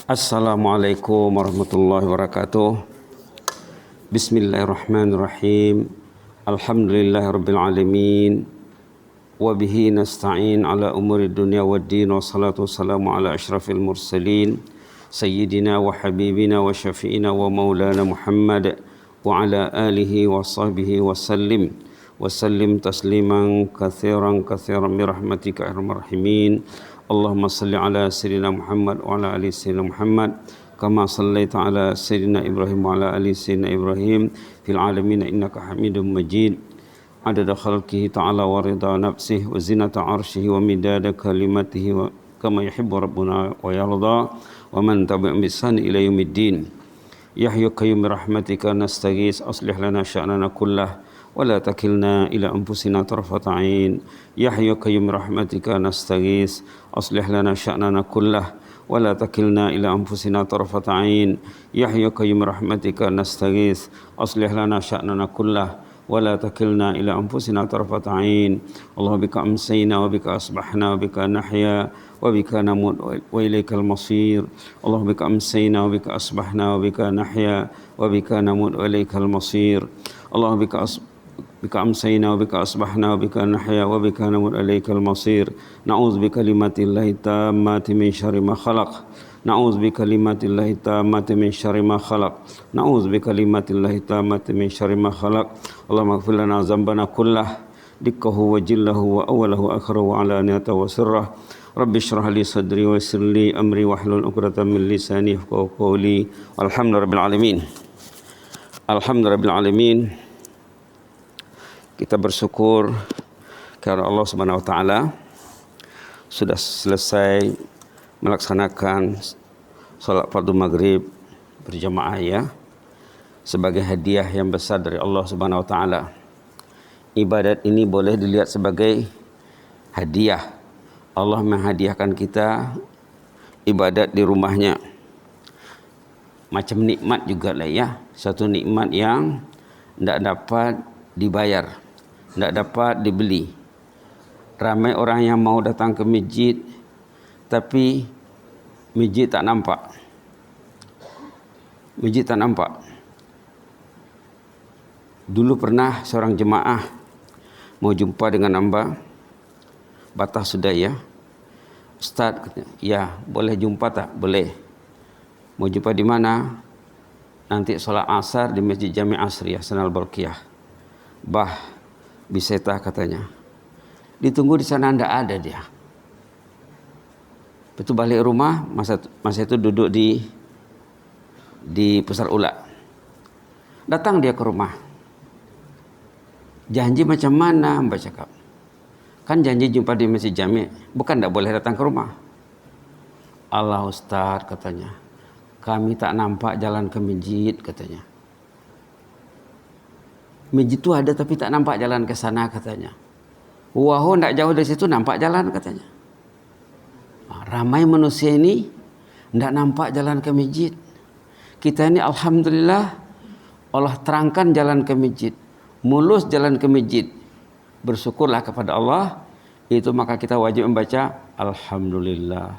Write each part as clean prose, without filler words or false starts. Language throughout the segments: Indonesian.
Assalamualaikum warahmatullahi wabarakatuh. Bismillahirrahmanirrahim. Alhamdulillahirabbil alamin. Wa bihi nasta'in ala umuri dunya waddin, wassalatu wassalamu ala asyrafil mursalin sayyidina wa habibina wa syafi'ina wa maulana Muhammad wa ala alihi wa sahbihi wa sallim tasliman katsiran bi rahmatika arhamar rahimin. Allahumma salli ala sayyidina Muhammad wa ala ali sayyidina Muhammad kama sallaita ala sayyidina Ibrahim wa ala ali sayyidina Ibrahim fil alamin innaka Hamidum Majid. Adada khalqihi ta'ala wa ridha nafsihi wa zinata arshihi wa midada kalimatihi wa kama yuhibbu rabbuna wa yarda wa man tabi'ahum bi ihsan ila yaumiddin. Ya hayyu qayyum bi rahmatika nastaghis aslih lana sya'nana kullah wa la takilna ila anfusina tarfata 'ain. Ya hayyu qayyum bi rahmatika nastaghis aslih lana sya'nana kullah wa la takilna ila anfusina tarfata 'ain. Ya hayyu qayyum bi rahmatika nastaghis aslih lana sya'nana kullah wa la takilna ila anfusina tarfata 'ain. Allahumma bika amsayna wa bika asbahna wa bika nahya wa bika namut wa ilaikal masir. Allahumma bika amsayna wa bika asbahna wa bika nahya wa bika namut wa ilaikal masir. Allahumma bika amsayna wa bika asbahna wa bika nahya wa bika namut wa ilaikal masir. Na'udzu bikalimatillahi tammati min syarri ma khalaq. Na'udzu bikalimatillahi tammati min syarri ma khalaq. Na'udzu bikalimatillahi tammati min syarri ma khalaq. Allahumma ighfir lana dzambana kullah dikkahu wa jillahu wa awwalahu akhirahu wa alaniyatahu wa sirrahu. Rabbi shrah li sadri wa yassir li amri wahlul 'uqdatam min lisani yafqahu qawli. Alhamdulillahirabbil alamin. Alhamdulillahirabbil alamin. Kita bersyukur kepada Allah Subhanahu wa taala sudah selesai melaksanakan salat fardu maghrib berjamaah ya, sebagai hadiah yang besar dari Allah Subhanahu wa taala. Ibadat ini boleh dilihat sebagai hadiah. Allah menghadiahkan kita ibadat di rumahnya. Macam nikmat juga lah ya. Satu nikmat yang tidak dapat dibayar, tidak dapat dibeli. Ramai orang yang mau datang ke masjid, tapi masjid tak nampak. Masjid tak nampak. Dulu pernah seorang jemaah mau jumpa dengan hamba, batas sudah ya. Ustaz katanya, ya boleh jumpa tak? Boleh. Mau jumpa di mana? Nanti solat asar di Masjid Jami' Asriyah Sanal Barqiyah. Bah, bisa tak katanya. Ditunggu di sana, tidak ada dia. Betul balik rumah, masa itu duduk di pusar ulat. Datang dia ke rumah. Janji macam mana Mbak cakap? Kan janji jumpa di Masjid Jami', bukan tak boleh datang ke rumah. Allah Ustaz katanya, kami tak nampak jalan ke masjid katanya. Masjid itu ada tapi tak nampak jalan ke sana katanya. Wah, tak jauh dari situ nampak jalan katanya. Ramai manusia ini tidak nampak jalan ke masjid. Kita ini alhamdulillah Allah terangkan jalan ke masjid, mulus jalan ke masjid. Bersyukurlah kepada Allah. Itu maka kita wajib membaca alhamdulillah,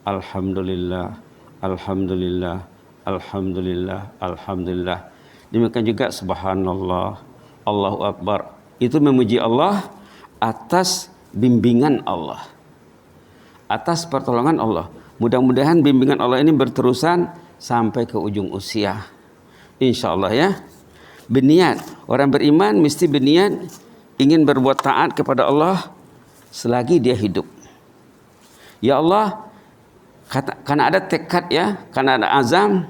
alhamdulillah, alhamdulillah, alhamdulillah, alhamdulillah. Demikian juga subhanallah, Allahu akbar. Itu memuji Allah atas bimbingan Allah, atas pertolongan Allah. Mudah-mudahan bimbingan Allah ini berterusan sampai ke ujung usia, insyaallah ya. Berniat, orang beriman mesti berniat ingin berbuat taat kepada Allah selagi dia hidup. Ya Allah, karena ada tekad ya, karena ada azam,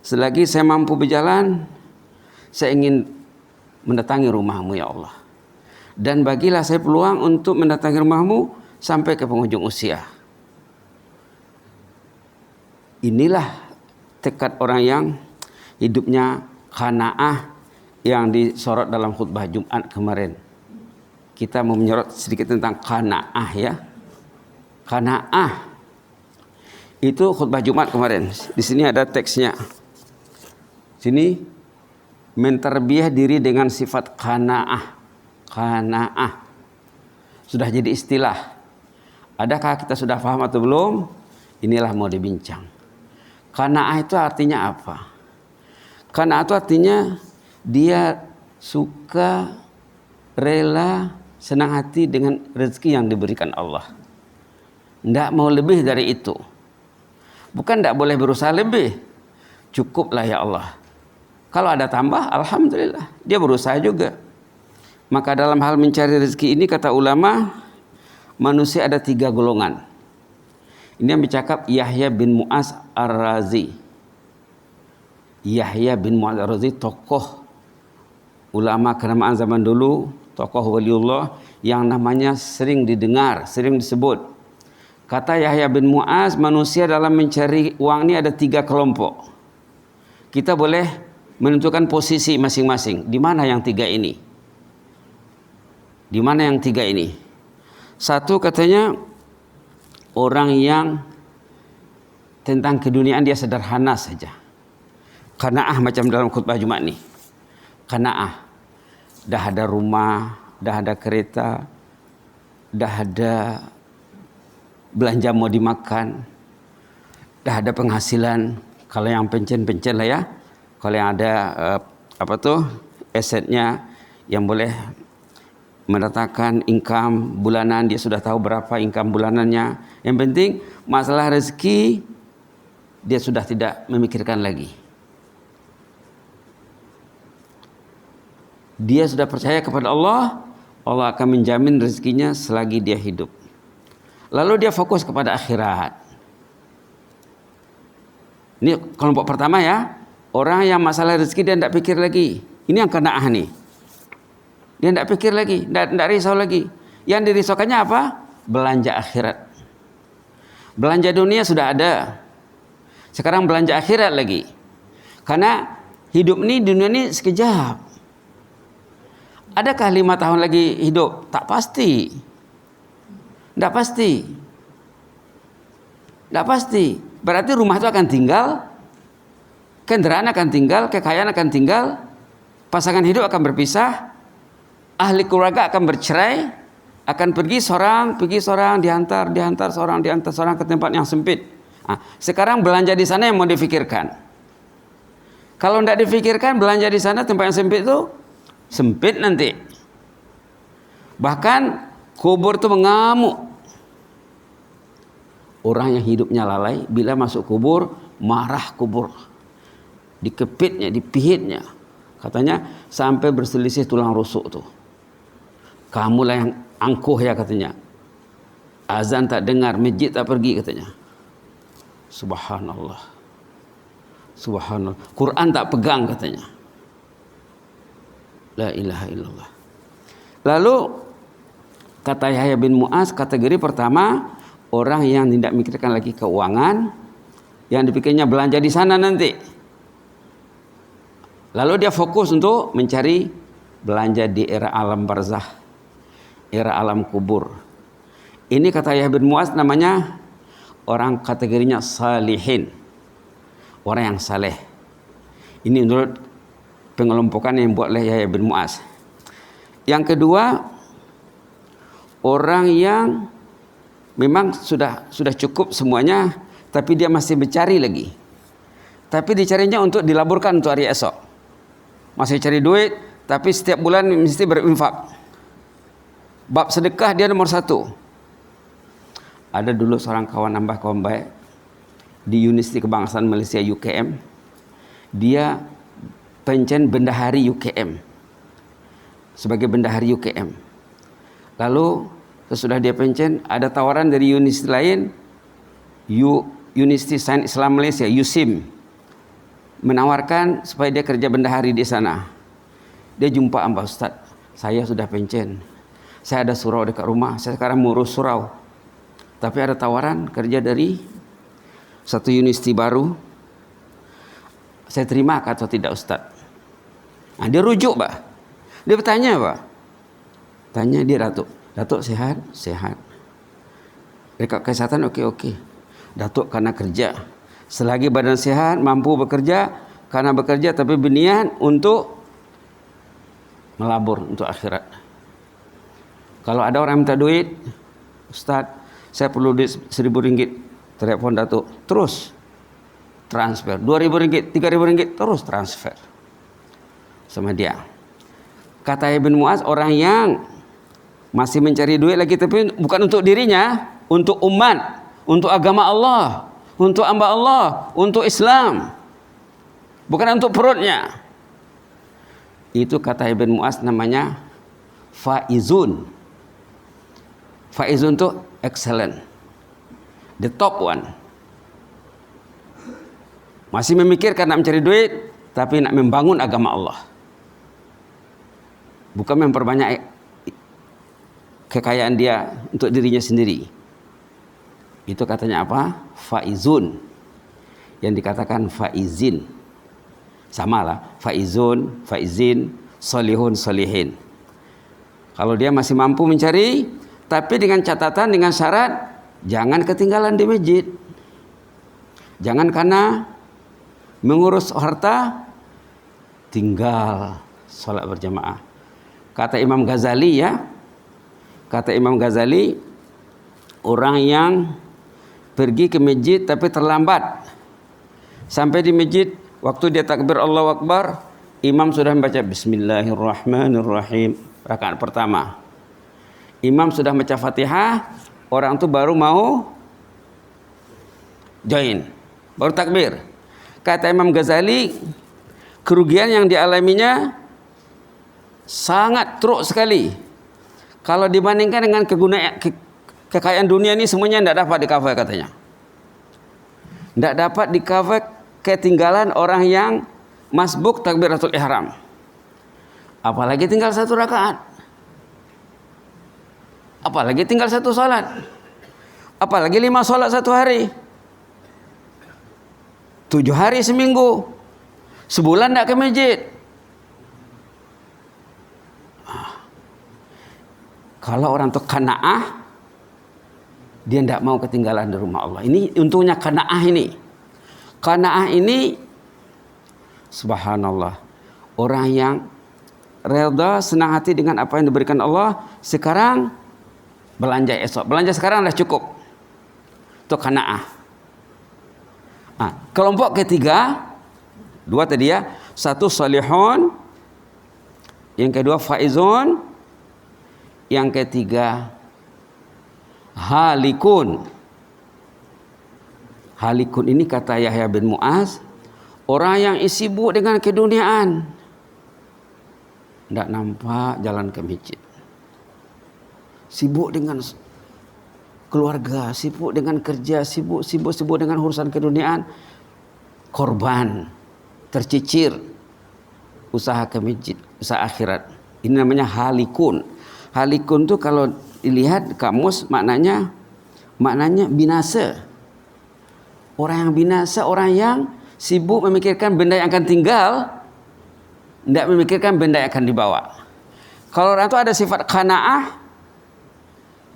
selagi saya mampu berjalan, saya ingin mendatangi rumahmu ya Allah. Dan bagilah saya peluang untuk mendatangi rumahmu sampai ke penghujung usia. Inilah tekad orang yang hidupnya qanaah yang disorot dalam khutbah Jumat kemarin. Kita mau menyorot sedikit tentang qanaah ya. Qanaah itu khutbah Jumat kemarin. Di sini ada teksnya. Sini menterbiah diri dengan sifat qanaah. Qanaah sudah jadi istilah. Adakah kita sudah paham atau belum? Inilah mau dibincang. Qanaah itu artinya apa? Qanaah itu artinya dia suka, rela, senang hati dengan rezeki yang diberikan Allah. Tidak mau lebih dari itu. Bukan tidak boleh berusaha lebih. Cukuplah ya Allah. Kalau ada tambah, alhamdulillah. Dia berusaha juga. Maka dalam hal mencari rezeki ini kata ulama, manusia ada 3 golongan. Ini yang bercakap Yahya bin Mu'az Ar-Razi. Yahya bin Mu'az Ar-Razi tokoh ulama kenamaan zaman dulu, tokoh waliullah yang namanya sering didengar, sering disebut. Kata Yahya bin Mu'az, manusia dalam mencari uang ini ada 3 kelompok. Kita boleh menentukan posisi masing-masing. Di mana yang 3 ini? Di mana yang 3 ini? Satu katanya orang yang tentang keduniaan dia sederhana saja. Qanaah macam dalam khutbah Jumat ni. Qanaah. Dah ada rumah, dah ada kereta, dah ada belanja mau dimakan, dah ada penghasilan. Kalau yang pencen-pencen lah ya. Kalau yang ada asetnya yang boleh mendatangkan income bulanan, dia sudah tahu berapa income bulanannya. Yang penting masalah rezeki dia sudah tidak memikirkan lagi. Dia sudah percaya kepada Allah, Allah akan menjamin rezekinya selagi dia hidup. Lalu dia fokus kepada akhirat. Ini kelompok pertama ya, orang yang masalah rezeki dia tidak pikir lagi. Ini yang qanaah nih. Dia tidak pikir lagi, tidak risau lagi. Yang dirisaukannya apa? Belanja akhirat. Belanja dunia sudah ada. Sekarang belanja akhirat lagi. Karena hidup ini, dunia ini sekejap. Adakah 5 tahun lagi hidup? Tak pasti. Tidak pasti. Tidak pasti. Berarti rumah itu akan tinggal, kendaraan akan tinggal, kekayaan akan tinggal, pasangan hidup akan berpisah, ahli keluarga akan bercerai, akan pergi seorang, dihantar seorang ke tempat yang sempit. Nah, sekarang belanja di sana yang mau difikirkan. Kalau tidak difikirkan, belanja di sana tempat yang sempit itu sempit nanti. Bahkan kubur itu mengamuk. Orang yang hidupnya lalai, bila masuk kubur, marah kubur. Dikepitnya, dipihitnya. Katanya sampai berselisih tulang rusuk tuh. Kamulah yang angkuh ya katanya. Azan tak dengar, masjid tak pergi katanya. Subhanallah. Subhanallah. Quran tak pegang katanya. La ilaha illallah. Lalu kata Yahya bin Mu'az, kategori pertama orang yang tidak mikirkan lagi keuangan, yang dipikirnya belanja di sana nanti. Lalu dia fokus untuk mencari belanja di era alam barzah, era alam kubur. Ini kata Yahya bin Mu'az namanya orang kategorinya salihin, orang yang saleh. Ini menurut pengelompokan yang buat oleh Yahya bin Mu'az. Yang kedua, orang yang memang sudah cukup semuanya, tapi dia masih mencari lagi. Tapi dicarinya untuk dilaburkan untuk hari esok. Masih cari duit, tapi setiap bulan mesti berinfak. Bab sedekah dia nomor 1. Ada dulu seorang kawan baik di Universiti Kebangsaan Malaysia UKM. Dia pencen bendahari UKM. Sebagai bendahari UKM. Lalu sesudah dia pencen, ada tawaran dari universiti lain, Universiti Sains Islam Malaysia, USIM, menawarkan supaya dia kerja bendahari di sana. Dia jumpa Mbak Ustaz, saya sudah pencen, saya ada surau dekat rumah, saya sekarang mengurus surau, tapi ada tawaran kerja dari satu universiti baru, saya terima atau tidak Ustaz? Nah, dia rujuk Pak, dia bertanya Pak, tanya dia Datuk sehat? Sehat. Dekat kesehatan okey. Datuk karena kerja. Selagi badan sehat, mampu bekerja, karena bekerja tapi berniat untuk melabur untuk akhirat. Kalau ada orang minta duit, Ustaz, saya perlu duit 1,000 ringgit. Telepon Datuk. Terus transfer. 2.000 ringgit, 3.000 ringgit, terus transfer sama dia. Kata Ibn Mu'adz, orang yang masih mencari duit lagi, tapi bukan untuk dirinya, untuk umat, untuk agama Allah, untuk hamba Allah, untuk Islam, bukan untuk perutnya. Itu kata Ibn Mu'adz namanya faizun. Faizun itu excellent, the top one. Masih memikirkan nak mencari duit, tapi nak membangun agama Allah, bukan memperbanyak kekayaan dia untuk dirinya sendiri. Itu katanya apa? Faizun. Yang dikatakan faizin, samalah, faizun, faizin, solihun, solihin. Kalau dia masih mampu mencari, tapi dengan catatan, dengan syarat, jangan ketinggalan di masjid. Jangan karena mengurus harta tinggal sholat berjamaah. Kata Imam Ghazali ya, kata Imam Ghazali, orang yang pergi ke masjid tapi terlambat, sampai di masjid waktu dia takbir Allahu Akbar, imam sudah membaca Bismillahirrahmanirrahim rakaat pertama. Imam sudah baca Fatihah, orang itu baru mau join, baru takbir. Kata Imam Ghazali, kerugian yang dialaminya sangat teruk sekali kalau dibandingkan dengan kekayaan dunia ini. Semuanya tidak dapat di-cover katanya. Tidak dapat di-cover ketinggalan orang yang masbuk takbiratul ihram. Apalagi tinggal satu rakaat, apalagi tinggal satu salat, apalagi 5 salat satu hari, 7 hari seminggu, sebulan tidak ke masjid. Kalau orang itu qanaah, dia tidak mau ketinggalan di rumah Allah. Ini untungnya qanaah ini. Qanaah ini, subhanallah, orang yang reda, senang hati dengan apa yang diberikan Allah. Sekarang belanja esok, belanja sekarang dah cukup. Itu qanaah. Kelompok ketiga, 2 tadi ya, 1 salihun, yang kedua faizun, yang ketiga halikun. Halikun ini kata Yahya bin Mu'adz, orang yang sibuk dengan keduniaan, tidak nampak jalan ke masjid, sibuk dengan keluarga, sibuk dengan kerja, sibuk dengan urusan keduniaan, korban, tercicir usaha ke masjid, usaha akhirat. Ini namanya halikun. Halikun itu kalau dilihat kamus maknanya binasa. Orang yang binasa, orang yang sibuk memikirkan benda yang akan tinggal, tidak memikirkan benda yang akan dibawa. Kalau orang itu ada sifat qanaah,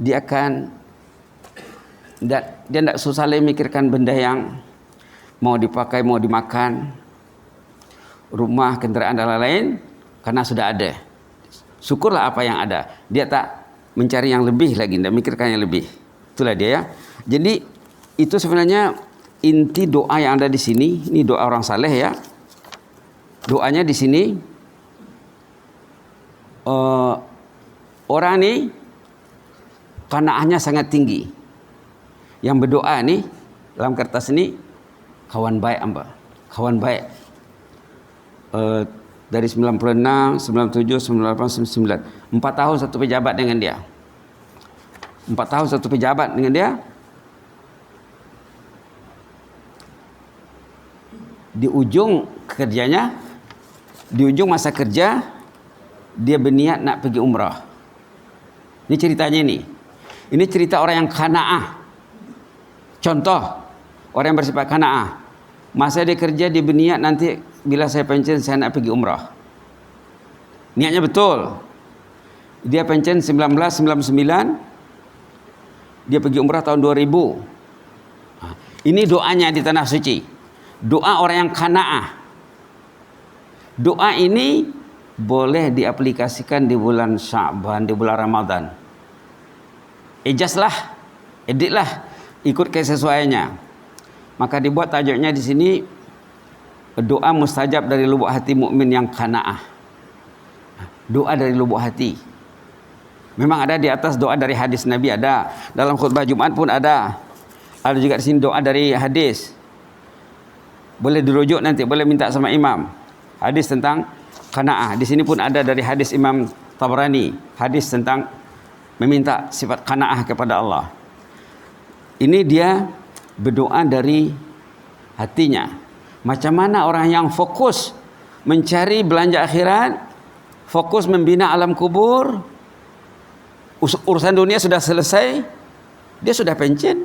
dia tidak susah lagi memikirkan benda yang mau dipakai, mau dimakan, rumah, kendaraan dan lain-lain, karena sudah ada. Syukurlah apa yang ada. Dia tak mencari yang lebih lagi, tidak mikirkan yang lebih. Itulah dia ya. Jadi itu sebenarnya inti doa yang ada di sini. Ini doa orang saleh ya. Doanya di sini, orang ini qanaahnya sangat tinggi. Yang berdoa nih dalam kertas ini, kawan baik hamba, kawan baik. Dari 96, 97, 98, 99, 4 tahun satu pejabat dengan dia. 4 tahun satu pejabat dengan dia. Di ujung kerjanya, di ujung masa kerja, dia berniat nak pergi umrah. Ini ceritanya ini. Ini cerita orang yang qanaah. Contoh, orang yang bersifat qanaah. Masa dia kerja, dia berniat nanti bila saya pensiun saya nak pergi umrah. Niatnya betul. Dia pensiun 1999, dia pergi umrah tahun 2000. Ini doanya di tanah suci. Doa orang yang qanaah. Doa ini boleh diaplikasikan di bulan Sya'ban, di bulan Ramadan. Ijazlah, editlah, ikut kesesuaiannya. Maka dibuat tajuknya di sini doa mustajab dari lubuk hati mukmin yang qanaah. Doa dari lubuk hati. Memang ada di atas doa dari hadis Nabi, ada dalam khutbah Jumat pun ada. Ada juga di sini doa dari hadis. Boleh dirujuk nanti, boleh minta sama imam. Hadis tentang qanaah. Di sini pun ada dari hadis Imam Tabrani, hadis tentang meminta sifat qanaah kepada Allah. Ini dia berdoa dari hatinya. Macam mana orang yang fokus mencari belanja akhirat, fokus membina alam kubur, urusan dunia sudah selesai, dia sudah pencen,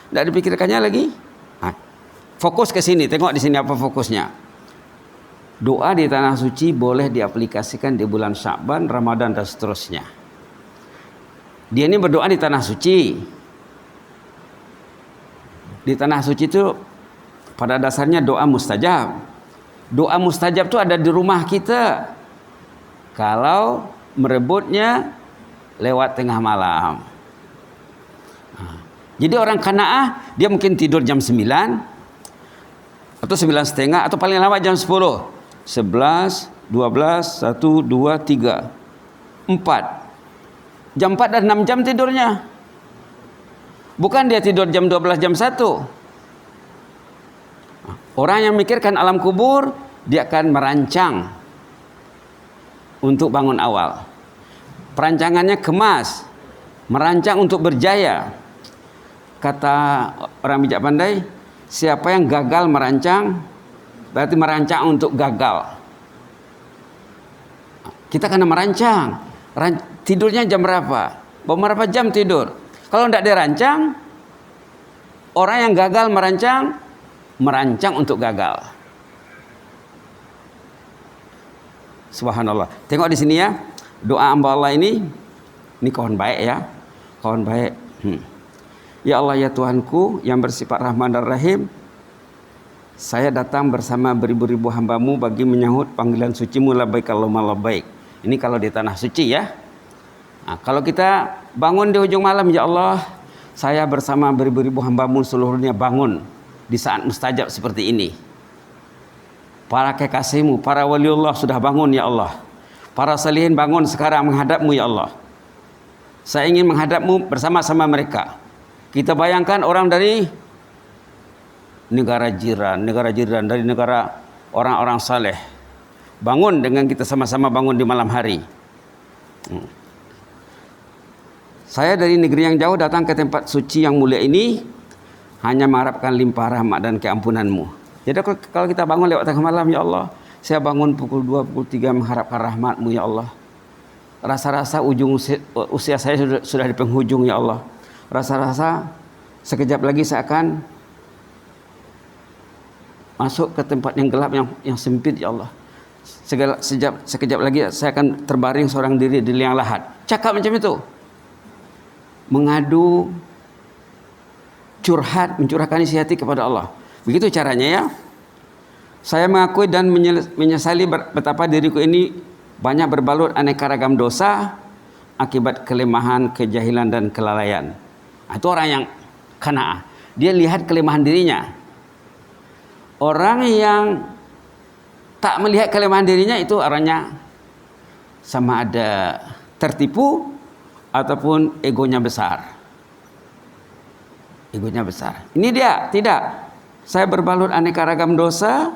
tidak dipikirkannya lagi. Fokus ke sini, tengok di sini apa fokusnya. Doa di tanah suci boleh diaplikasikan di bulan Sya'ban, Ramadan dan seterusnya. Dia ini berdoa di tanah suci. Di tanah suci itu pada dasarnya doa mustajab. Doa mustajab itu ada di rumah kita. Kalau merebutnya lewat tengah malam. Jadi orang qanaah, dia mungkin tidur jam 9 atau 9:30 atau paling lama jam 10. 11, 12, 1, 2, 3, 4. Jam 4 dan 6 jam tidurnya. Bukan dia tidur jam 12, jam 1. Orang yang mikirkan alam kubur, dia akan merancang untuk bangun awal. Perancangannya kemas, merancang untuk berjaya. Kata orang bijak pandai, siapa yang gagal merancang, berarti merancang untuk gagal. Kita kena merancang. Tidurnya jam berapa? Berapa jam tidur? Kalau tidak dirancang, orang yang gagal merancang untuk gagal. Subhanallah. Tengok di sini ya, doa hamba Allah ini kawan baik ya, kawan baik. Ya Allah ya Tuhanku yang bersifat Rahman dan Rahim, saya datang bersama beribu-ribu hamba-Mu bagi menyahut panggilan suci-Mu, labbaik Allahumma labbaik. Ini kalau di tanah suci ya. Nah, kalau kita bangun di ujung malam, ya Allah, saya bersama beribu-ribu hamba-Mu seluruhnya bangun di saat mustajab seperti ini. Para kekasih-Mu, para waliullah sudah bangun ya Allah. Para salihin bangun sekarang menghadap-Mu ya Allah. Saya ingin menghadap-Mu bersama-sama mereka. Kita bayangkan orang dari negara jiran dari negara orang-orang saleh bangun dengan kita sama-sama bangun di malam hari. Saya dari negeri yang jauh datang ke tempat suci yang mulia ini hanya mengharapkan limpah rahmat dan keampunan-Mu. Jadi kalau kita bangun lewat tengah malam, ya Allah, saya bangun pukul 2, pukul 3 mengharapkan rahmat-Mu, ya Allah. Rasa-rasa ujung usia saya sudah di penghujung, ya Allah. Rasa-rasa sekejap lagi saya akan masuk ke tempat yang gelap, yang sempit, ya Allah. Sekejap lagi saya akan terbaring seorang diri di liang lahat. Cakap macam itu. Mengadu, curhat, mencurahkan isi hati kepada Allah. Begitu caranya ya. Saya mengakui dan menyesali betapa diriku ini banyak berbalut aneka ragam dosa akibat kelemahan, kejahilan dan kelalaian. Itu orang yang qanaah. Dia lihat kelemahan dirinya. Orang yang tak melihat kelemahan dirinya itu orangnya sama ada tertipu ataupun egonya besar. Egonya besar. Ini dia, tidak. Saya berbalut aneka ragam dosa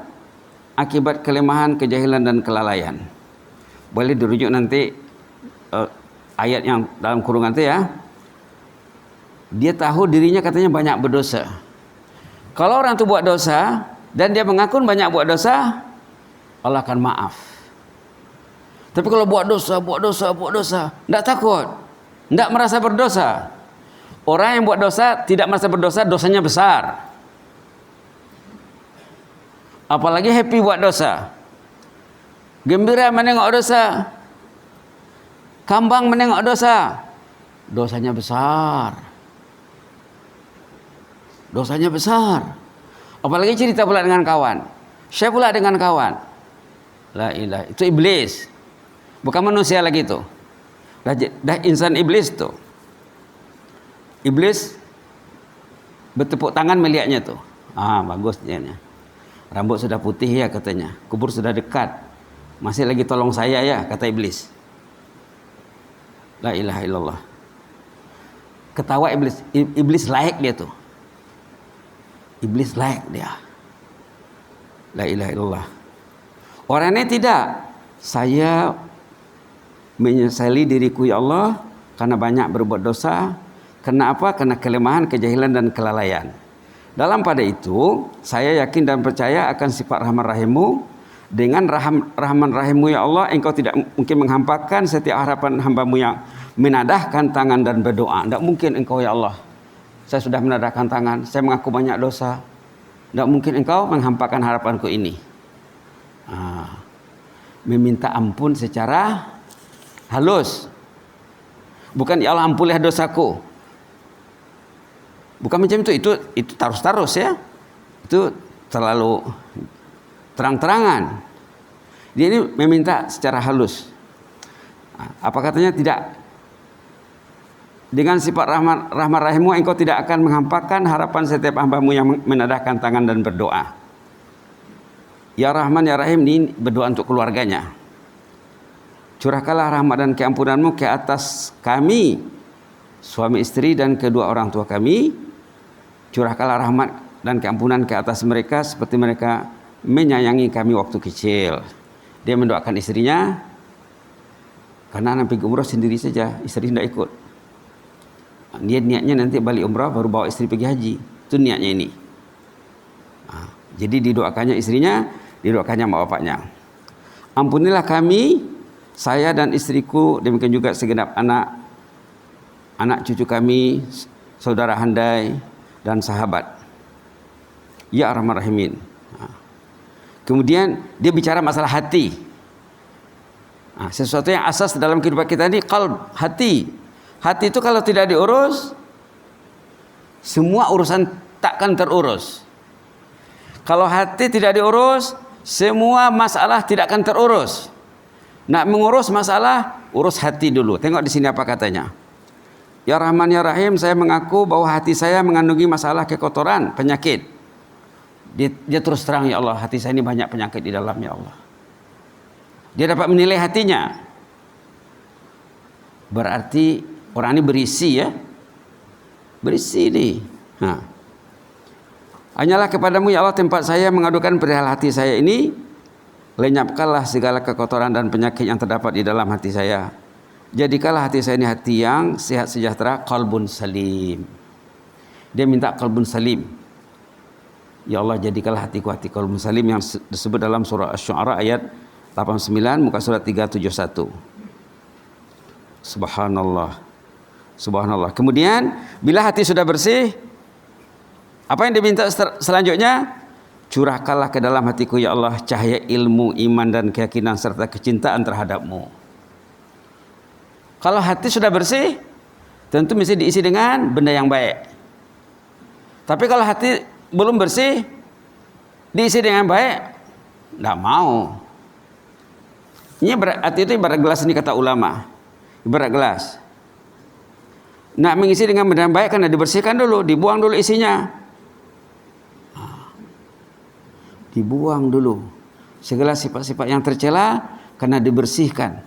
akibat kelemahan, kejahilan dan kelalaian. Boleh dirujuk nanti ayat yang dalam kurungan itu ya. Dia tahu dirinya katanya banyak berdosa. Kalau orang itu buat dosa dan dia mengaku banyak buat dosa, Allah akan maaf. Tapi kalau buat dosa, tidak takut, tidak merasa berdosa. Orang yang buat dosa tidak merasa berdosa, dosanya besar. Apalagi happy buat dosa, gembira menengok dosa, kambang menengok dosa, dosanya besar. Dosanya besar. Apalagi cerita pula dengan kawan. Share pula dengan kawan. La ilaha, itu iblis. Bukan manusia lagi itu. Dah insan iblis tu. Iblis bertepuk tangan melihatnya tuh. Bagus dia. Rambut sudah putih ya katanya. Kubur sudah dekat. Masih lagi tolong saya ya, kata iblis. La ilaha illallah. Ketawa iblis. Iblis layak dia tuh. Iblis layak dia. La ilaha illallah. Orangnya tidak. Saya menyesali diriku ya Allah karena banyak berbuat dosa. Karena apa? Karena kelemahan, kejahilan dan kelalaian. Dalam pada itu, saya yakin dan percaya akan sifat rahman rahimu. Dengan rahman rahimu ya Allah, engkau tidak mungkin menghampakan setiap harapan hambamu yang menadahkan tangan dan berdoa. Tidak mungkin engkau ya Allah. Saya sudah menadahkan tangan, saya mengaku banyak dosa. Tidak mungkin engkau menghampakan harapanku ini. Meminta ampun secara halus. Bukan ya Allah ampunilah dosaku. Bukan macam itu tarus-tarus ya. Itu terlalu terang-terangan. Dia ini meminta secara halus. Apa katanya? Tidak. Dengan sifat rahman rahimu engkau tidak akan menghampakan harapan setiap hambamu yang menadahkan tangan dan berdoa. Ya Rahman ya Rahim, ini berdoa untuk keluarganya. Curahkanlah rahmat dan keampunanmu ke atas kami, suami istri dan kedua orang tua kami. Curahkanlah rahmat dan keampunan ke atas mereka seperti mereka menyayangi kami waktu kecil. Dia mendoakan istrinya karena anak pergi umrah sendiri saja, istri tidak ikut. Dia niatnya nanti balik umrah baru bawa istri pergi haji. Itu niatnya ini. Jadi didoakannya istrinya, didoakannya mak bapaknya. Ampunilah kami, saya dan istriku, demikian juga segenap anak cucu kami, saudara handai dan sahabat. Ya Arhamar Rahimin. Kemudian dia bicara masalah hati. Sesuatu yang asas dalam kehidupan kita ini, qalb, hati. Hati itu kalau tidak diurus, semua urusan takkan terurus. Kalau hati tidak diurus, semua masalah tidak akan terurus. Nak mengurus masalah, urus hati dulu. Tengok di sini apa katanya. Ya Rahman ya Rahim, saya mengaku bahwa hati saya mengandungi masalah kekotoran, penyakit. Dia terus terang, ya Allah, hati saya ini banyak penyakit di dalam, ya Allah. Dia dapat menilai hatinya. Berarti orang ini berisi ya. Berisi nih. Hanyalah kepadamu ya Allah tempat saya mengadukan perihal hati saya ini. Lenyapkanlah segala kekotoran dan penyakit yang terdapat di dalam hati saya. Jadikanlah hati saya ini hati yang sehat sejahtera, qalbun salim. Dia minta qalbun salim. Ya Allah, jadikanlah hatiku hati qalbun salim yang disebut dalam surah Asy-Syu'ara ayat 89 muka surat 371. Subhanallah. Subhanallah. Kemudian bila hati sudah bersih, apa yang diminta selanjutnya? Curahkanlah ke dalam hatiku ya Allah cahaya ilmu, iman dan keyakinan serta kecintaan terhadapmu. Kalau hati sudah bersih, tentu mesti diisi dengan benda yang baik. Tapi kalau hati belum bersih, diisi dengan baik, tidak mau. Ini hati itu ibarat gelas, ini kata ulama. Ibarat gelas. Nak mengisi dengan benda yang baik karena dibersihkan dulu, dibuang dulu isinya. Dibuang dulu segala sifat-sifat yang tercela karena dibersihkan.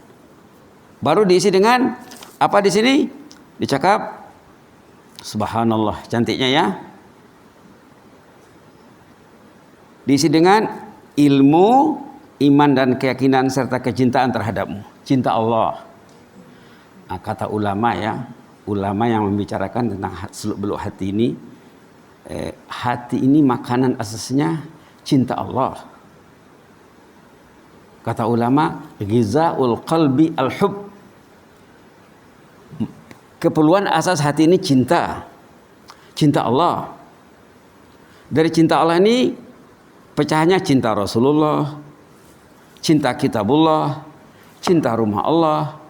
Baru diisi dengan apa di sini? Dicakap subhanallah, cantiknya ya. Diisi dengan ilmu, iman dan keyakinan serta kecintaan terhadapmu. Cinta Allah. Kata ulama ya, ulama yang membicarakan tentang seluk-beluk hati ini, hati ini makanan asasnya cinta Allah. Kata ulama, ghizaul qalbi al-hub. Keperluan asas hati ini cinta. Cinta Allah. Dari cinta Allah ini pecahannya cinta Rasulullah, cinta kitabullah, cinta rumah Allah,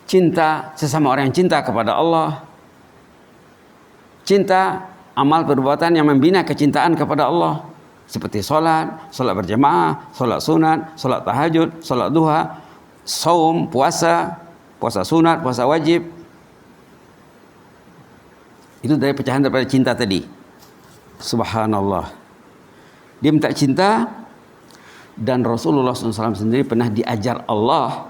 cinta sesama orang yang cinta kepada Allah, cinta amal perbuatan yang membina kecintaan kepada Allah. Seperti sholat berjamaah, sholat sunat, sholat tahajud, sholat duha, saum, puasa sunat, puasa wajib. Itu dari pecahan daripada cinta tadi. Subhanallah. Dia minta cinta, dan Rasulullah SAW sendiri pernah diajar Allah.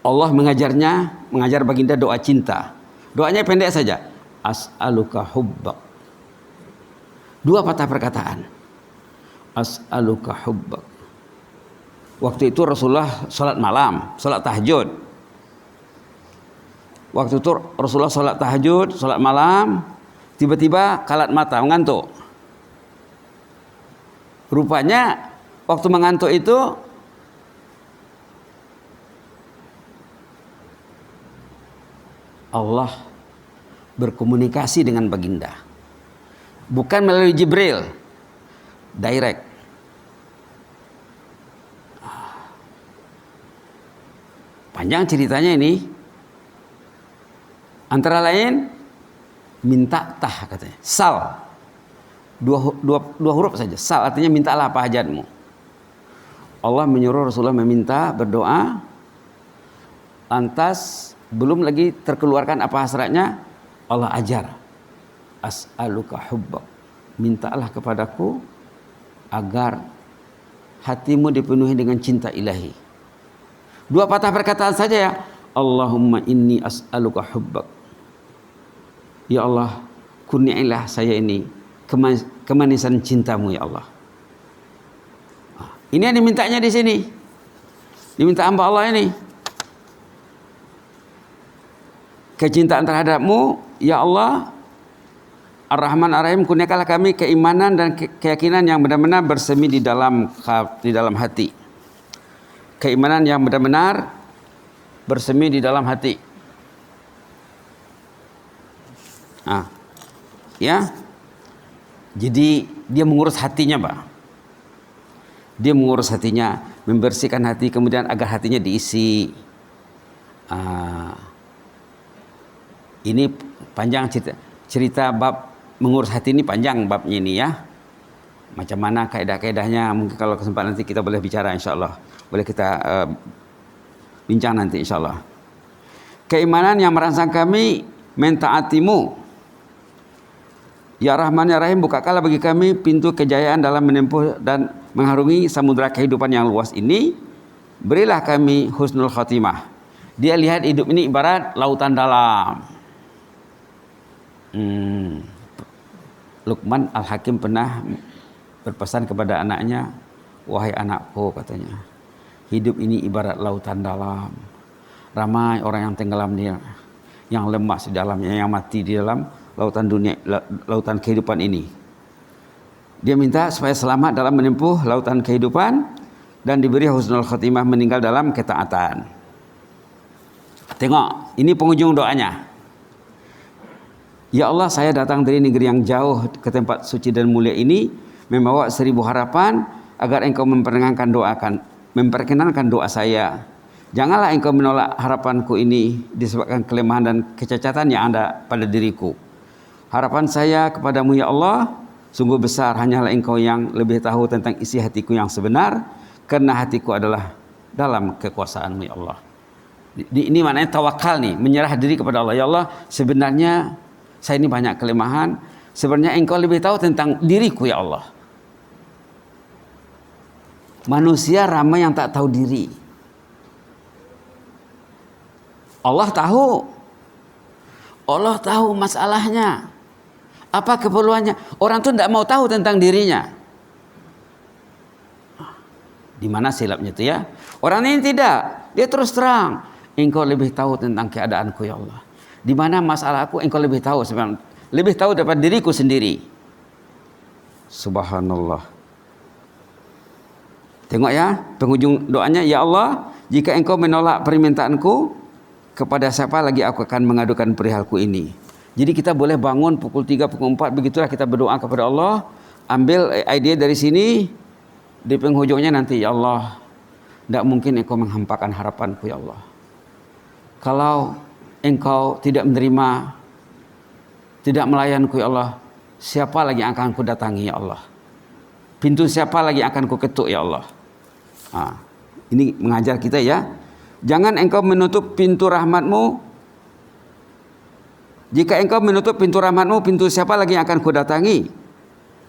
Allah mengajar baginda doa cinta. Doanya pendek saja. As'aluka hubbak. Dua patah perkataan. As'aluka hubbak. Waktu itu Rasulullah sholat malam, sholat tahajud. Waktu itu Rasulullah sholat tahajud, sholat malam, tiba-tiba kalat mata, mengantuk. Rupanya waktu mengantuk itu Allah berkomunikasi dengan baginda. Bukan melalui Jibril, direct. Panjang ceritanya ini. Antara lain minta tah katanya. Sal. Dua huruf saja. Sal artinya mintalah apa hajatmu. Allah menyuruh Rasulullah meminta, berdoa. Lantas belum lagi terkeluarkan apa hasratnya, Allah ajar. As'aluka hubbak. Mintalah kepadaku agar hatimu dipenuhi dengan cinta ilahi. Dua patah perkataan saja ya. Allahumma inni as'aluka hubbak. Ya Allah, kurniailah saya ini kemanisan cintamu ya Allah. Ini yang dimintanya di sini. Diminta hamba Allah ini. Kecintaan terhadapmu, ya Allah. Ar-Rahman Ar-Rahim, kurniakanlah kami keimanan dan keyakinan yang benar-benar bersemi di dalam hati. Keimanan yang benar-benar bersemi di dalam hati. Ya. Jadi dia mengurus hatinya, Pak. Dia mengurus hatinya, membersihkan hati, kemudian agar hatinya diisi. Ini panjang cerita bab mengurus hati ini, panjang babnya ini ya. Macam mana kaedah-kaedahnya, mungkin kalau kesempatan nanti kita boleh bicara insyaallah. Boleh kita bincang nanti insyaallah. Keimanan yang merangsang kami mentaatimu. Ya Rahman ya Rahim, bukakanlah bagi kami pintu kejayaan dalam menempuh dan mengharungi samudera kehidupan yang luas ini. Berilah kami husnul khatimah. Dia lihat hidup ini ibarat lautan dalam. Luqman Al-Hakim pernah berpesan kepada anaknya, wahai anakku katanya, hidup ini ibarat lautan dalam. Ramai orang yang tenggelam dia, yang lemas di dalamnya, yang mati di dalam lautan dunia, lautan kehidupan ini. Dia minta supaya selamat dalam menempuh lautan kehidupan dan diberi husnul khatimah, meninggal dalam ketaatan. Tengok, ini penghujung doanya. Ya Allah, saya datang dari negeri yang jauh ke tempat suci dan mulia ini, membawa 1000 harapan agar engkau memperkenankan doa saya. Janganlah engkau menolak harapanku ini disebabkan kelemahan dan kecacatan yang ada pada diriku. Harapan saya kepadamu ya Allah sungguh besar, hanyalah engkau yang lebih tahu tentang isi hatiku yang sebenar, karena hatiku adalah dalam kekuasaanmu ya Allah. Ini maknanya tawakal nih, menyerah diri kepada Allah. Ya Allah, sebenarnya saya ini banyak kelemahan, sebenarnya engkau lebih tahu tentang diriku ya Allah. Manusia ramai yang tak tahu diri. Allah tahu masalahnya, apa keperluannya. Orang itu tidak mau tahu tentang dirinya. Di mana silapnya itu ya? Orang ini tidak, dia terus terang, engkau lebih tahu tentang keadaanku ya Allah. Di mana masalahku engkau lebih tahu, sebenarnya lebih tahu daripada diriku sendiri. Subhanallah. Tengok ya, penghujung doanya, ya Allah, jika engkau menolak permintaanku, kepada siapa lagi aku akan mengadukan perihalku ini. Jadi kita boleh bangun pukul 3, pukul 4, begitulah kita berdoa kepada Allah. Ambil idea dari sini, di penghujungnya nanti, ya Allah, tidak mungkin engkau menghampakan harapanku ya Allah. Kalau engkau tidak menerima, tidak melayanku ya Allah, siapa lagi yang akan ku datangi ya Allah? Pintu siapa lagi yang akan ku ketuk ya Allah? Ini mengajar kita ya. Jangan engkau menutup pintu rahmatmu. Jika engkau menutup pintu rahmatmu, pintu siapa lagi yang akan ku datangi?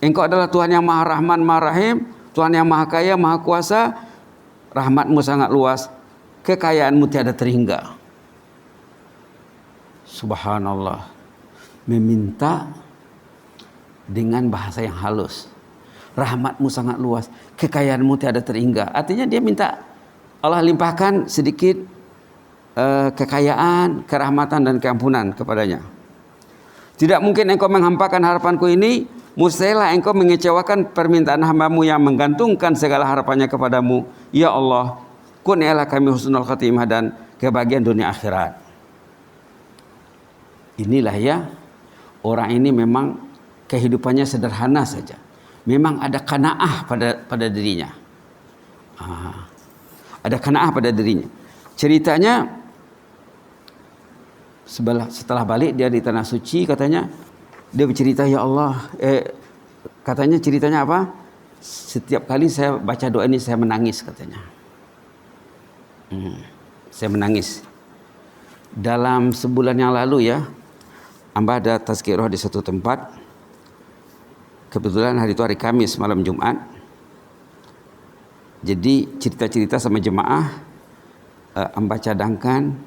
Engkau adalah Tuhan yang Maha Rahman, Maha Rahim, Tuhan yang Maha Kaya, Maha Kuasa. Rahmat-Mu sangat luas, kekayaan-Mu tiada terhingga. Subhanallah. Meminta dengan bahasa yang halus. Rahmat-Mu sangat luas, kekayaan-Mu tiada terhingga. Artinya dia minta Allah limpahkan sedikit kekayaan, kerahmatan dan keampunan kepadanya. Tidak mungkin Engkau menghampakan harapanku ini, mustahillah Engkau mengecewakan permintaan hamba-Mu yang menggantungkan segala harapannya kepadamu. Ya Allah, kurnialah kami husnul khatimah dan kebahagiaan dunia akhirat. Inilah ya, orang ini memang kehidupannya sederhana saja. Memang ada qanaah pada dirinya. Ada qanaah pada dirinya. Ceritanya setelah balik dia di tanah suci, katanya dia bercerita, ya Allah, katanya ceritanya apa? Setiap kali saya baca doa ini saya menangis, katanya. Saya menangis. Dalam sebulan yang lalu ya, hamba ada tazkirah di satu tempat. Kebetulan hari itu hari Kamis, malam Jumat. Jadi cerita-cerita sama jemaah, hamba cadangkan.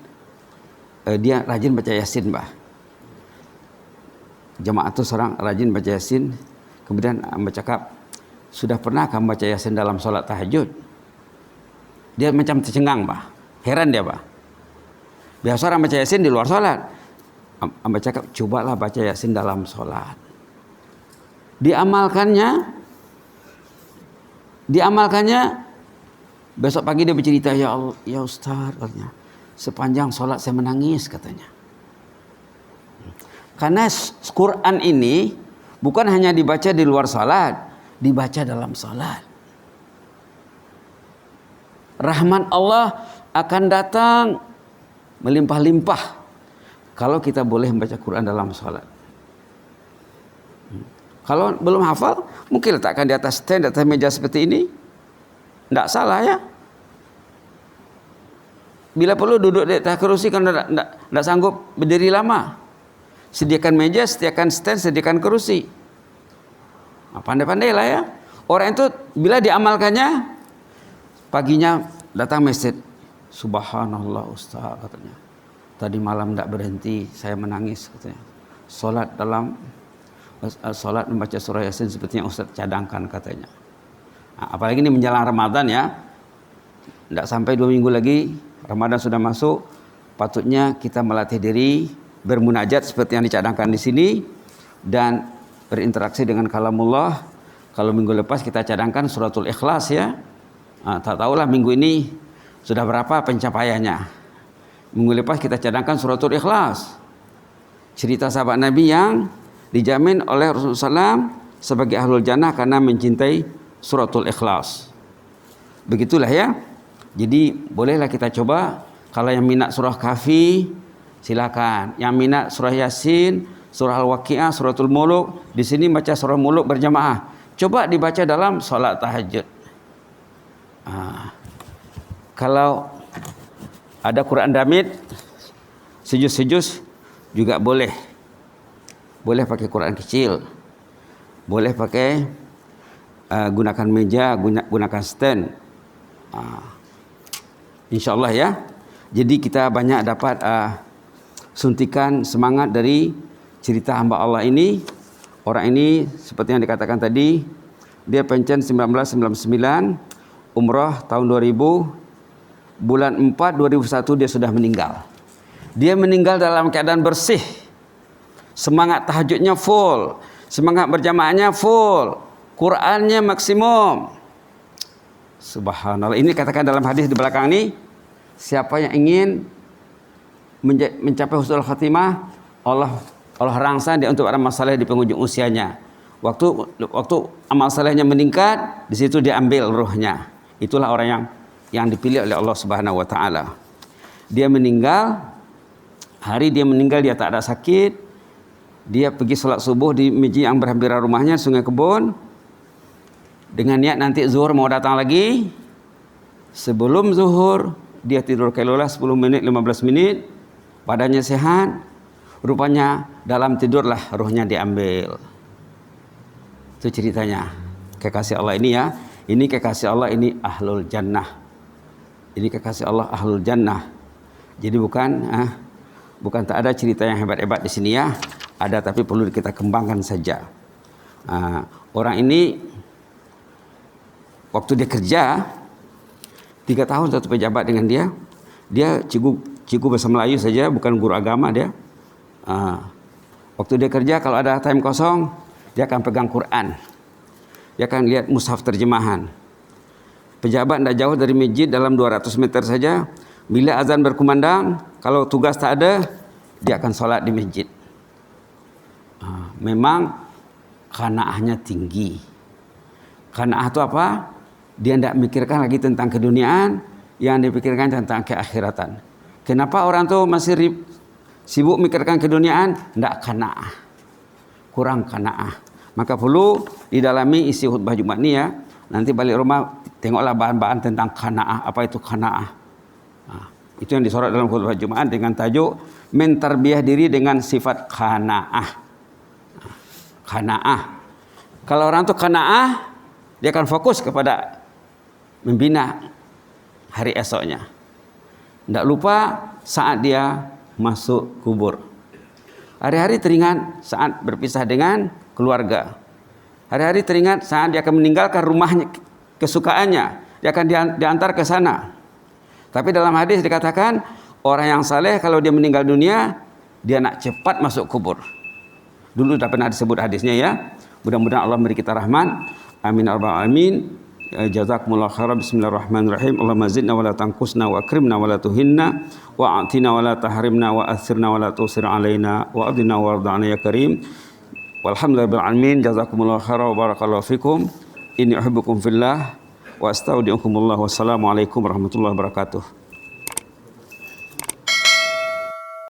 Dia rajin baca Yasin, Mbah. Jemaah itu seorang rajin baca Yasin. Kemudian hamba cakap, sudah pernah kamu baca Yasin dalam sholat tahajud? Dia macam tercengang, Mbah. Heran dia, Mbah. Biasa orang baca Yasin di luar sholat. Hamba cakap, cobalah baca Yasin dalam sholat. Diamalkannya. Besok pagi dia bercerita, ya Allah, ya Ustaz, katanya, sepanjang sholat saya menangis, katanya. Karena Quran ini bukan hanya dibaca di luar sholat, dibaca dalam sholat. Rahmat Allah akan datang melimpah-limpah kalau kita boleh membaca Quran dalam sholat. Kalau belum hafal, mungkin letakkan di atas stand, di atas meja seperti ini. Tidak salah ya. Bila perlu duduk di atas kerusi kalau tidak sanggup berdiri lama. Sediakan meja, sediakan stand, sediakan kerusi. Pandai-pandailah ya. Orang itu bila diamalkannya, paginya datang mesej, subhanallah Ustaz, katanya. Tadi malam tidak berhenti, saya menangis, katanya. Solat membaca surah Yasin seperti yang Ustaz cadangkan, katanya. Apalagi ini menjelang Ramadan ya. Tidak sampai 2 minggu lagi Ramadan sudah masuk. Patutnya kita melatih diri bermunajat seperti yang dicadangkan di sini dan berinteraksi dengan kalamullah. Kalau minggu lepas kita cadangkan suratul Ikhlas ya. Tak tahulah minggu ini sudah berapa pencapaiannya. Minggu lepas kita cadangkan suratul Ikhlas. Cerita sahabat Nabi yang dijamin oleh Rasulullah SAW sebagai ahlul jannah karena mencintai suratul Ikhlas. Begitulah ya. Jadi bolehlah kita coba. Kalau yang minat surah Kahfi, silakan. Yang minat surah Yasin, surah Al-Waqi'ah, suratul Muluk, di sini baca surah Muluk berjamaah. Coba dibaca dalam solat tahajud. Kalau ada Quran damit, sejus-sejus juga boleh. Boleh pakai Quran kecil. Boleh pakai gunakan meja, gunakan stand. InsyaAllah ya. Jadi kita banyak dapat suntikan semangat dari cerita hamba Allah ini. Orang ini seperti yang dikatakan tadi, dia pencen 1999, umrah tahun 2000, bulan 4 2001 dia sudah meninggal. Dia meninggal dalam keadaan bersih. Semangat tahajudnya full, semangat berjamaahnya full, Qurannya maksimum. Subhanallah. Ini katakan dalam hadis di belakang ini, siapa yang ingin mencapai husnul khatimah, Allah rangsang dia untuk amal saleh di penghujung usianya. Waktu amal salehnya meningkat, di situ dia ambil ruhnya. Itulah orang yang dipilih oleh Allah Subhanahu wa taala. Dia meninggal, hari dia meninggal dia tak ada sakit. Dia pergi sholat subuh di masjid yang berhampiran rumahnya, Sungai Kebun. Dengan niat nanti zuhur mau datang lagi. Sebelum zuhur dia tidur kelola 10 menit 15 menit. Badannya sehat. Rupanya dalam tidurlah ruhnya diambil. Itu ceritanya. Kekasih Allah ini ya, ini kekasih Allah ini ahlul jannah. Ini kekasih Allah ahlul jannah. Jadi bukan tak ada cerita yang hebat-hebat di sini ya. Ada, tapi perlu kita kembangkan saja. Orang ini waktu dia kerja 3 tahun satu pejabat dengan dia. Dia cikgu bahasa Melayu saja, bukan guru agama dia. Waktu dia kerja kalau ada time kosong, dia akan pegang Quran. Dia akan lihat mushaf terjemahan. Pejabat tidak jauh dari masjid, dalam 200 meter saja. Bila azan berkumandang, kalau tugas tak ada, dia akan sholat di masjid. Memang qanaahnya tinggi. Qanaah itu apa? Dia tidak mikirkan lagi tentang keduniaan, yang dipikirkan tentang keakhiratan. Kenapa orang tu masih sibuk mikirkan keduniaan? Tidak qanaah, kurang qanaah. Maka perlu didalami isi khutbah Jumat ni ya. Nanti balik rumah tengoklah bahan-bahan tentang qanaah. Apa itu qanaah? Itu yang disorot dalam khutbah Jumat dengan tajuk mentarbiyah diri dengan sifat qanaah. Qanaah. Kalau orang tu qanaah, dia akan fokus kepada membina hari esoknya. Tidak lupa saat dia masuk kubur. Hari-hari teringat saat berpisah dengan keluarga. Hari-hari teringat saat dia akan meninggalkan rumahnya, kesukaannya. Dia akan diantar ke sana. Tapi dalam hadis dikatakan, orang yang saleh kalau dia meninggal dunia, dia nak cepat masuk kubur. Dulu dah pernah disebut hadisnya ya. Mudah-mudahan Allah beri kita rahmat. Amin ya rabbal alamin. Jazakumullah khairan. Bismillahirrahmanirrahim. Allahumma zidna wa la tanqusna wa akrimna wa la tuhinna wa atina wa la tahrimna wa athirna wa la tusir alaina wa adina wa arda'na ya karim. Walhamdulillahil alamin. Jazakumullah khairan wa barakallahu fikum. Inni uhibbukum fillah wa astaudiukumullah. Wassalamualaikum warahmatullahi wabarakatuh.